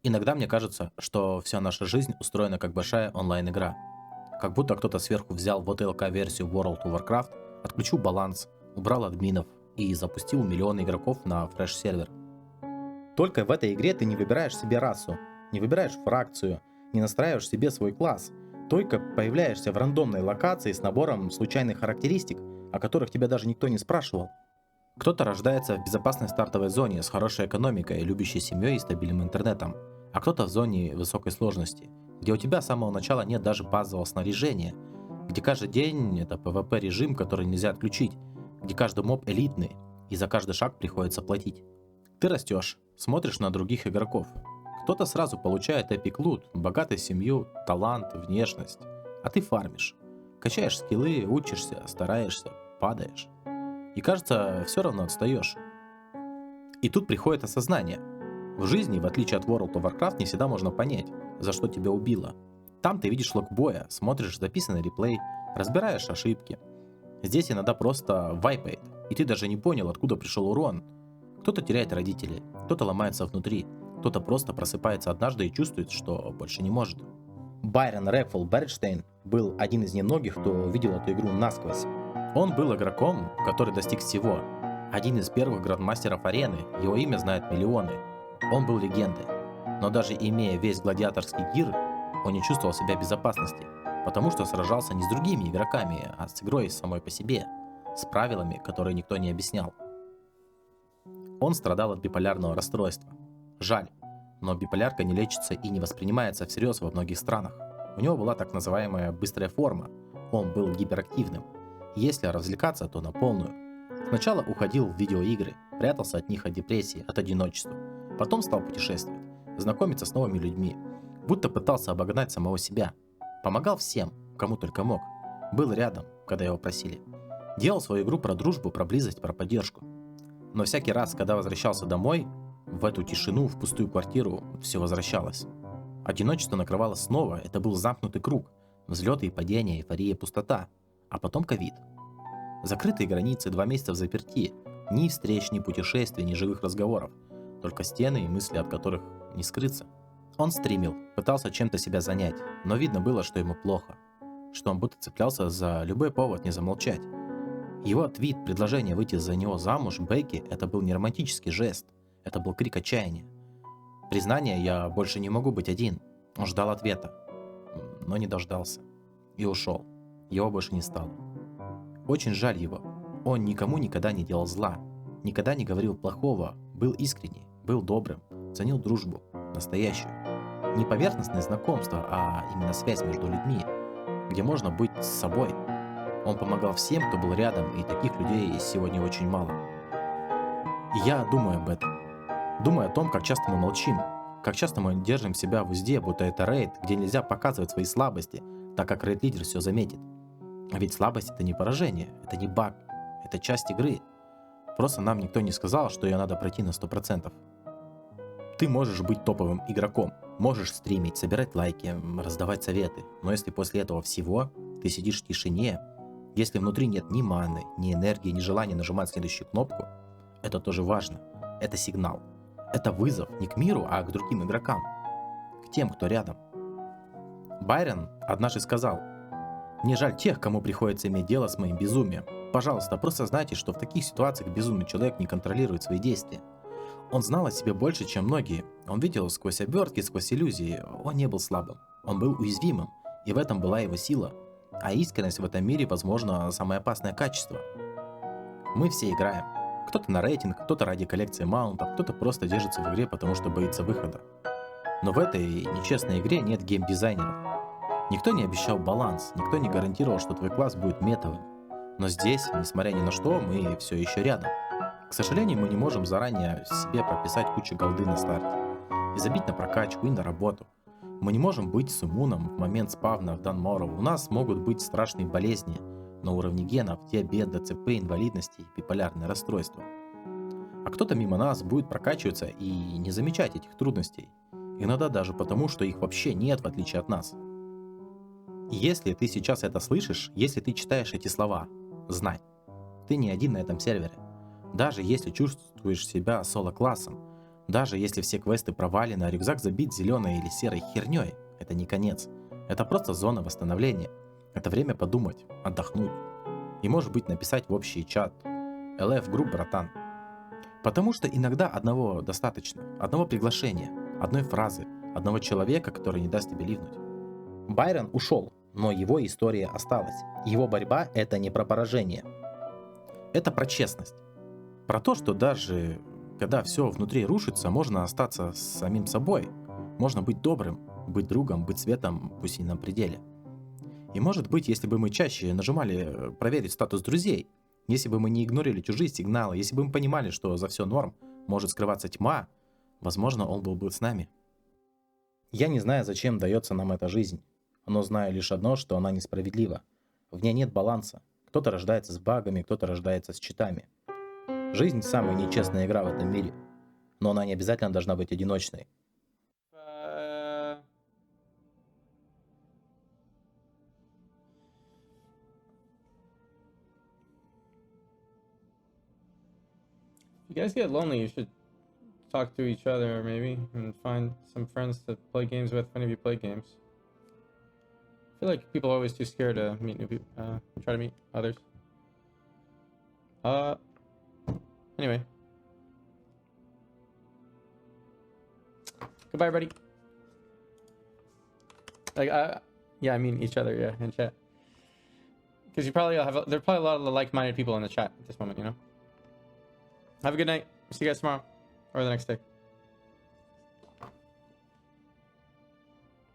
Иногда мне кажется, что вся наша жизнь устроена как большая онлайн-игра. Как будто кто-то сверху взял вот ЛК-версию World of Warcraft, отключил баланс, убрал админов и запустил миллионы игроков на фреш-сервер. Только в этой игре ты не выбираешь себе расу, не выбираешь фракцию, не настраиваешь себе свой класс. Только появляешься в рандомной локации с набором случайных характеристик, о которых тебя даже никто не спрашивал. Кто-то рождается в безопасной стартовой зоне с хорошей экономикой, любящей семьей и стабильным интернетом, а кто-то в зоне высокой сложности, где у тебя с самого начала нет даже базового снаряжения, где каждый день это PvP режим, который нельзя отключить, где каждый моб элитный, и за каждый шаг приходится платить. Ты растешь, смотришь на других игроков. Кто-то сразу получает эпик лут, богатую семью, талант, внешность, а ты фармишь. Качаешь скиллы, учишься, стараешься, падаешь. И кажется, все равно отстаешь. И тут приходит осознание. В жизни, в отличие от World of Warcraft, не всегда можно понять, за что тебя убило. Там ты видишь лог боя, смотришь записанный реплей, разбираешь ошибки. Здесь иногда просто вайпает, и ты даже не понял, откуда пришел урон. Кто-то теряет родителей, кто-то ломается внутри, кто-то просто просыпается однажды и чувствует, что больше не может. Байрон Рэкфул Бернштейн был один из немногих, кто видел эту игру насквозь. Он был игроком, который достиг всего. Один из первых грандмастеров арены, его имя знают миллионы. Он был легендой. Но даже имея весь гладиаторский гир, он не чувствовал себя в безопасности, потому что сражался не с другими игроками, а с игрой самой по себе, с правилами, которые никто не объяснял. Он страдал от биполярного расстройства. Жаль, но биполярка не лечится и не воспринимается всерьез во многих странах. У него была так называемая быстрая форма, он был гиперактивным. Если развлекаться, то на полную. Сначала уходил в видеоигры, прятался от них от депрессии, от одиночества. Потом стал путешествовать, знакомиться с новыми людьми, будто пытался обогнать самого себя. Помогал всем, кому только мог. Был рядом, когда его просили. Делал свою игру про дружбу, про близость, про поддержку. Но всякий раз, когда возвращался домой, в эту тишину, в пустую квартиру, все возвращалось. Одиночество накрывало снова, это был замкнутый круг. Взлеты и падения, эйфория, пустота. А потом ковид. Закрытые границы, 2 месяца в заперти. Ни встреч, ни путешествий, ни живых разговоров. Только стены и мысли, от которых не скрыться. Он стримил, пытался чем-то себя занять, но видно было, что ему плохо. Что он будто цеплялся за любой повод не замолчать. Его твит, предложение выйти за него замуж, Бекки, это был не романтический жест. Это был крик отчаяния. Признание «я больше не могу быть один». Он ждал ответа, но не дождался. И ушел. Его больше не стало. Очень жаль его. Он никому никогда не делал зла. Никогда не говорил плохого. Был искренний, был добрым. Ценил дружбу. Настоящую. Не поверхностное знакомство, а именно связь между людьми, где можно быть с собой. Он помогал всем, кто был рядом, и таких людей сегодня очень мало. И я думаю об этом. Думаю о том, как часто мы молчим, как часто мы держим себя в узде, будто это рейд, где нельзя показывать свои слабости, так как рейд-лидер все заметит. А ведь слабость это не поражение, это не баг, это часть игры. Просто нам никто не сказал, что ее надо пройти на 100%. Ты можешь быть топовым игроком, можешь стримить, собирать лайки, раздавать советы, но если после этого всего ты сидишь в тишине, если внутри нет ни маны, ни энергии, ни желания нажимать следующую кнопку, это тоже важно, это сигнал. Это вызов не к миру, а к другим игрокам. К тем, кто рядом. Байрон однажды сказал: «Мне жаль тех, кому приходится иметь дело с моим безумием. Пожалуйста, просто знайте, что в таких ситуациях безумный человек не контролирует свои действия». Он знал о себе больше, чем многие. Он видел сквозь обертки, сквозь иллюзии. Он не был слабым. Он был уязвимым. И в этом была его сила. А искренность в этом мире, возможно, самое опасное качество. Мы все играем. Кто-то на рейтинг, кто-то ради коллекции маунтов, кто-то просто держится в игре, потому что боится выхода. Но в этой нечестной игре нет геймдизайнеров. Никто не обещал баланс, никто не гарантировал, что твой класс будет метовым. Но здесь, несмотря ни на что, мы все еще рядом. К сожалению, мы не можем заранее себе прописать кучу голды на старте и забить на прокачку и на работу. Мы не можем быть с иммуном в момент спавна в Данморов. У нас могут быть страшные болезни на уровне генов, диабет, ДЦП, инвалидности и биполярное расстройство. А кто-то мимо нас будет прокачиваться и не замечать этих трудностей. Иногда даже потому, что их вообще нет, в отличие от нас. И если ты сейчас это слышишь, если ты читаешь эти слова, знай, ты не один на этом сервере. Даже если чувствуешь себя соло-классом, Даже если все квесты провалены, а рюкзак забит зеленой или серой херней, это не конец. Это просто зона восстановления. Это время подумать, отдохнуть. И может быть написать в общий чат: LF Group, братан. Потому что иногда одного достаточно. Одного приглашения, одной фразы, одного человека, который не даст тебе ливнуть. Байрон ушел, но его история осталась. Его борьба — это не про поражение. Это про честность. Про то, что даже когда все внутри рушится, можно остаться с самим собой. Можно быть добрым, быть другом, быть светом, пусть и на пределе. И может быть, если бы мы чаще нажимали проверить статус друзей, если бы мы не игнорили чужие сигналы, если бы мы понимали, что за все норм может скрываться тьма, возможно, он был бы с нами. Я не знаю, зачем дается нам эта жизнь, но знаю лишь одно, что она несправедлива. В ней нет баланса. Кто-то рождается с багами, кто-то рождается с читами. Жизнь — самая нечестная игра в этом мире, но она не обязательно должна быть одиночной. If you guys get lonely, you should talk to each other maybe and find some friends to play games with if any of you play games. I feel like people are always too scared to meet new people, try to meet others. Anyway. Goodbye, everybody. Like, yeah, I mean each other, yeah, in chat. Because you probably there's probably a lot of like-minded people in the chat at this moment, you know? Have a good night. See you guys tomorrow or the next day.